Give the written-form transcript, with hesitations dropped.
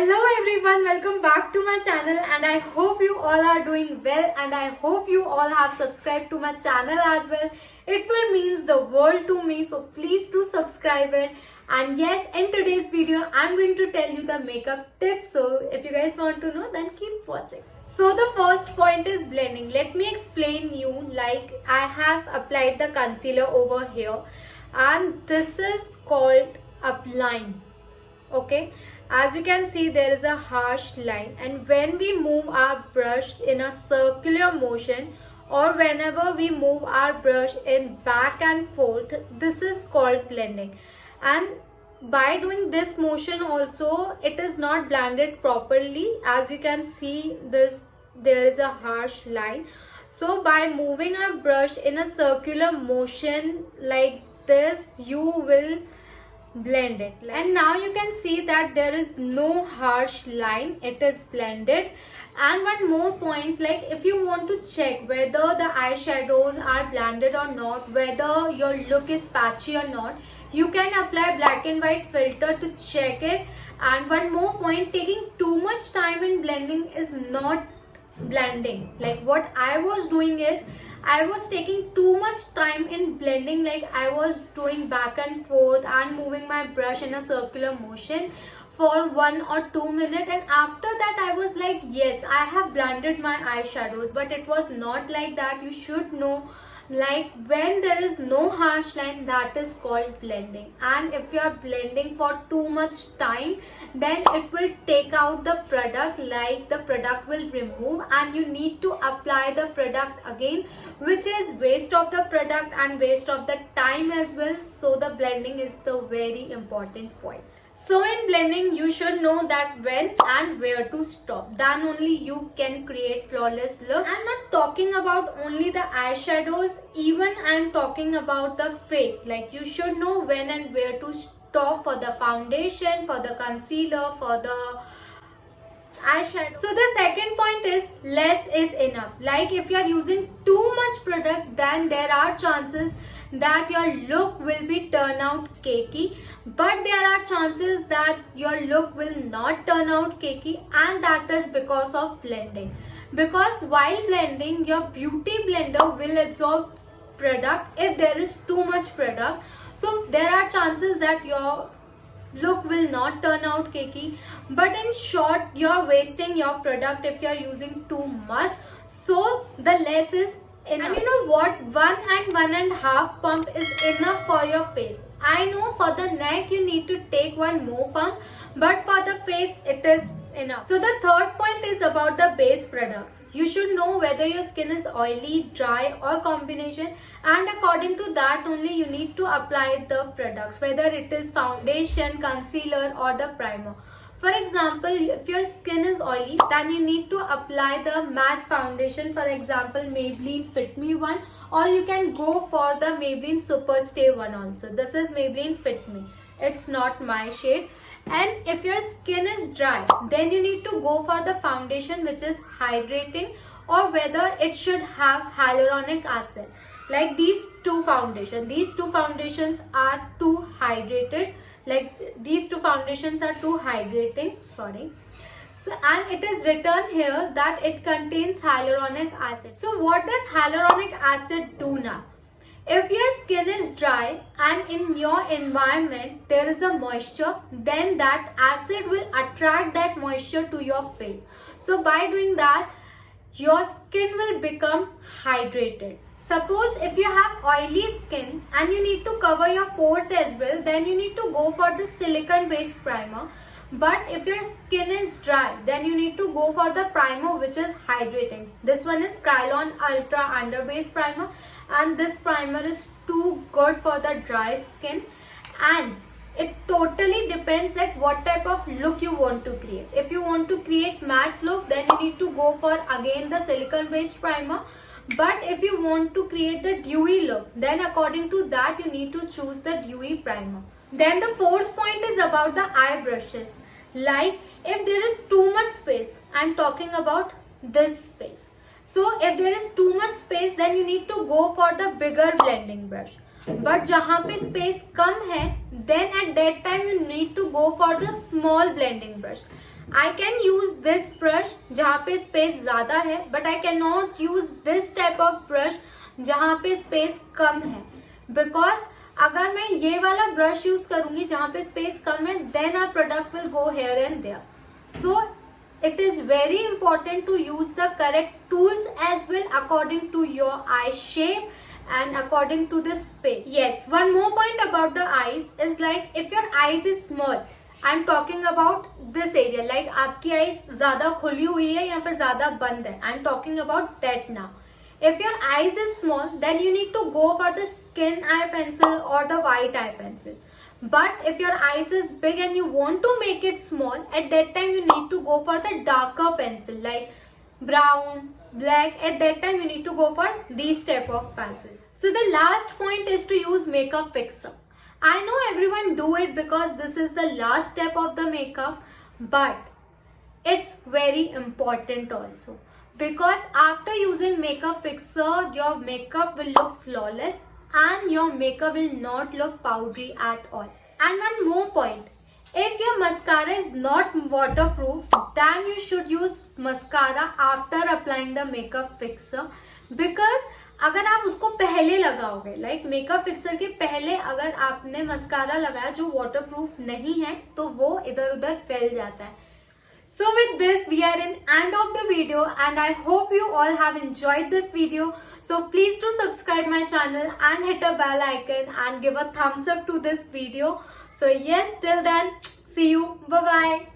Hello everyone, welcome back to my channel and I hope you all are doing well and I hope you all have subscribed to my channel as well. It will means the world to me, so please do subscribe it. And yes, in today's video I'm going to tell you the makeup tips, so if you guys want to know then keep watching. So the first point is blending. Let me explain you, like I have applied the concealer over here and this is called upline. Okay, as you can see there is a harsh line, and when we move our brush in a circular motion or whenever we move our brush in back and forth, this is called blending. And by doing this motion also it is not blended properly. As you can see this, there is a harsh line. So by moving our brush in a circular motion like this, you will blend it. And now you can see that there is no harsh line, it is blended. And one more point, like if you want to check whether the eyeshadows are blended or not, whether your look is patchy or not, you can apply black and white filter to check it. And one more point, taking too much time in blending is not blending. Like what I was doing is I was taking too much time in blending, like I was doing back and forth and moving my brush in a circular motion for 1 or 2 minutes, and after that I was like, yes, I have blended my eyeshadows. But it was not like that. You should know, like when there is no harsh line, that is called blending. And if you are blending for too much time, then it will take out the product, like the product will remove and you need to apply the product again, which is waste of the product and waste of the time as well. So the blending is the very important point. So in blending you should know that when and where to stop, then only you can create flawless look. I'm not talking about only the eyeshadows, even I'm talking about the face. Like you should know when and where to stop for the foundation, for the concealer, for the eyeshadow. So the second point is less is enough. Like if you are using too much product, then there are chances that your look will be turn out cakey, but there are chances that your look will not turn out cakey, and that is because of blending. Because while blending, your beauty blender will absorb product if there is too much product. So there are chances that your look will not turn out cakey, but in short you're wasting your product if you're using too much. So the less is enough. And you know what, 1.5 pump is enough for your face. I know for the neck you need to take one more pump, but for the face it is enough. So the third point is about the base products. You should know whether your skin is oily, dry or combination, and according to that only you need to apply the products, whether it is foundation, concealer or the primer. For example, if your skin is oily, then you need to apply the matte foundation, for example Maybelline Fit Me one, or you can go for the Maybelline Super Stay one also. This is Maybelline Fit Me, it's not my shade. And if your skin is dry, then you need to go for the foundation which is hydrating, or whether it should have hyaluronic acid. Like these two foundations are too hydrated, like these two foundations are too hydrating, sorry. So, and it is written here that it contains hyaluronic acid. So what does hyaluronic acid do now? If your skin is dry and in your environment there is a moisture, then that acid will attract that moisture to your face. So by doing that, your skin will become hydrated. Suppose if you have oily skin and you need to cover your pores as well, then you need to go for the silicone based primer. But if your skin is dry, then you need to go for the primer which is hydrating. This one is Kryolan Ultra Under Base Primer, and this primer is too good for the dry skin. And it totally depends like what type of look you want to create. If you want to create matte look, then you need to go for again the silicone based primer. But if you want to create the dewy look, then according to that you need to choose the dewy primer. Then the fourth point is about the eye brushes. Like if there is too much space, I'm talking about this space. So if there is too much space, then you need to go for the bigger blending brush. But जहाँ पे space कम है then at that time you need to go for the small blending brush. I can use this brush जहाँ पे space ज्यादा है, but I cannot use this type of brush जहाँ पे स्पेस कम है, because अगर मैं ये वाला ब्रश यूज करूंगी जहाँ पे स्पेस कम है, then our product will go here and there. So it is very important to use the correct tools as well according to your eye shape and according to the space. Yes, one more point about the eyes is like if your eyes is small, I am talking about this area, like आपकी eyes ज्यादा खुली हुई है या फिर ज्यादा बंद है. I am talking about that now. If your eyes is small then you need to go for the skin eye pencil और the white eye pencil. But if your eyes is big and you want to make it small, at that time you need to go for the darker pencil like brown, black. At that time you need to go for these type of pencils. So the last point is to use makeup fixer. I know everyone do it because this is the last step of the makeup, but it's very important also, because after using makeup fixer your makeup will look flawless and your makeup will not look powdery at all. And one more point, if your mascara is not waterproof, then you should use mascara after applying the makeup fixer, because अगर आप उसको पहले लगाओगे, like makeup fixer के पहले अगर आपने mascara लगाया जो वाटरप्रूफ नहीं है तो वो इधर उधर फैल जाता है. So with this we are in end of the video and I hope you all have enjoyed this video. So please do subscribe my channel and hit a bell icon and give a thumbs up to this video. So yes, till then, see you. Bye bye.